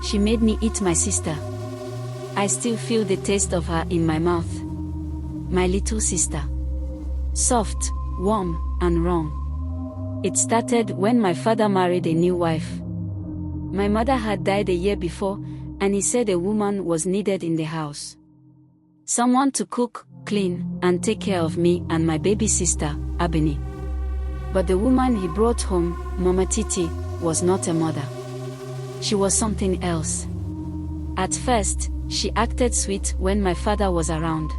She made me eat my sister. I still feel the taste of her in my mouth. My little sister. Soft, warm, and wrong. It started when my father married a new wife. My mother had died a year before, and he said a woman was needed in the house. Someone to cook, clean, and take care of me and my baby sister, Abeni. But the woman he brought home, Mama Titi, was not a mother. She was something else. At first, she acted sweet when my father was around.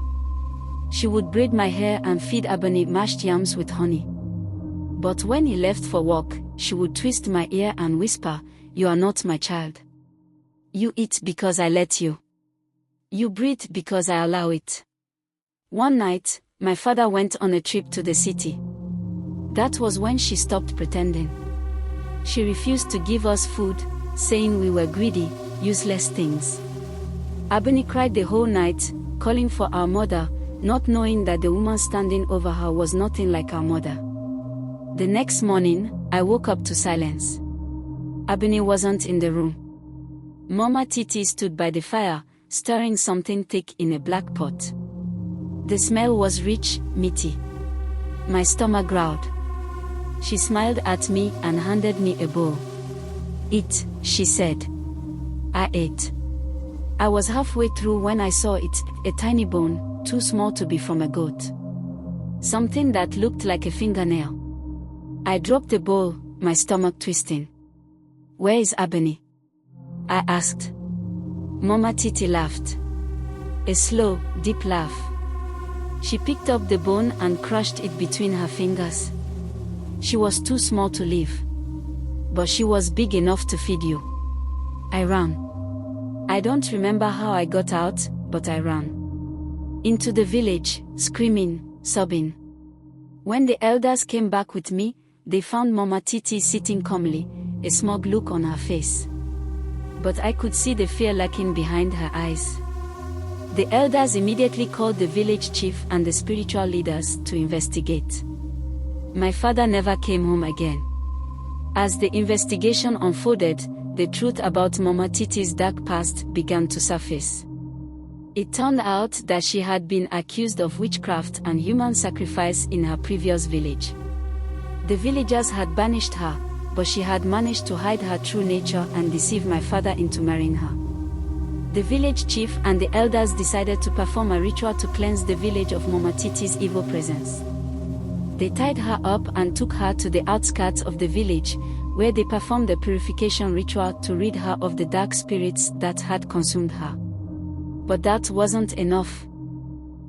She would braid my hair and feed Abeni mashed yams with honey. But when he left for work, she would twist my ear and whisper, "You are not my child. You eat because I let you. You breathe because I allow it." One night, my father went on a trip to the city. That was when she stopped pretending. She refused to give us food, saying we were greedy, useless things. Abeni cried the whole night, calling for our mother, not knowing that the woman standing over her was nothing like our mother. The next morning, I woke up to silence. Abeni wasn't in the room. Mama Titi stood by the fire, stirring something thick in a black pot. The smell was rich, meaty. My stomach growled. She smiled at me and handed me a bowl. "Eat," she said. I ate. I was halfway through when I saw it, a tiny bone, too small to be from a goat. Something that looked like a fingernail. I dropped the bowl, my stomach twisting. "Where is Abeni?" I asked. Mama Titi laughed. A slow, deep laugh. She picked up the bone and crushed it between her fingers. She was too small to live. But she was big enough to feed you. I ran. I don't remember how I got out, but I ran. Into the village, screaming, sobbing. When the elders came back with me, they found Mama Titi sitting calmly, a smug look on her face. But I could see the fear lurking behind her eyes. The elders immediately called the village chief and the spiritual leaders to investigate. My father never came home again. As the investigation unfolded, the truth about Mama Titi's dark past began to surface. It turned out that she had been accused of witchcraft and human sacrifice in her previous village. The villagers had banished her, but she had managed to hide her true nature and deceive my father into marrying her. The village chief and the elders decided to perform a ritual to cleanse the village of Mama Titi's evil presence. They tied her up and took her to the outskirts of the village, where they performed a purification ritual to rid her of the dark spirits that had consumed her. But that wasn't enough.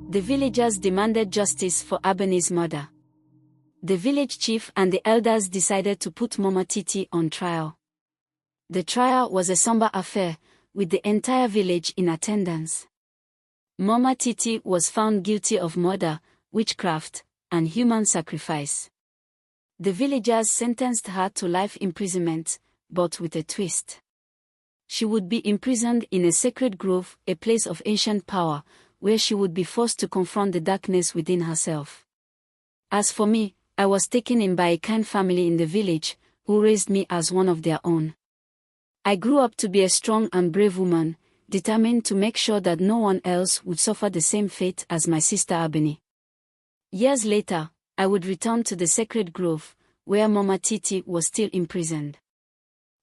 The villagers demanded justice for Abeni's murder. The village chief and the elders decided to put Mama Titi on trial. The trial was a somber affair, with the entire village in attendance. Mama Titi was found guilty of murder, witchcraft, and human sacrifice. The villagers sentenced her to life imprisonment, but with a twist. She would be imprisoned in a sacred grove, a place of ancient power, where she would be forced to confront the darkness within herself. As for me, I was taken in by a kind family in the village, who raised me as one of their own. I grew up to be a strong and brave woman, determined to make sure that no one else would suffer the same fate as my sister Abeni. Years later, I would return to the sacred grove, where Mama Titi was still imprisoned.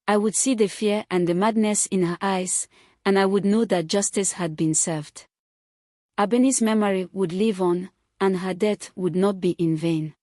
I would see the fear and the madness in her eyes, and I would know that justice had been served. Abeni's memory would live on, and her death would not be in vain.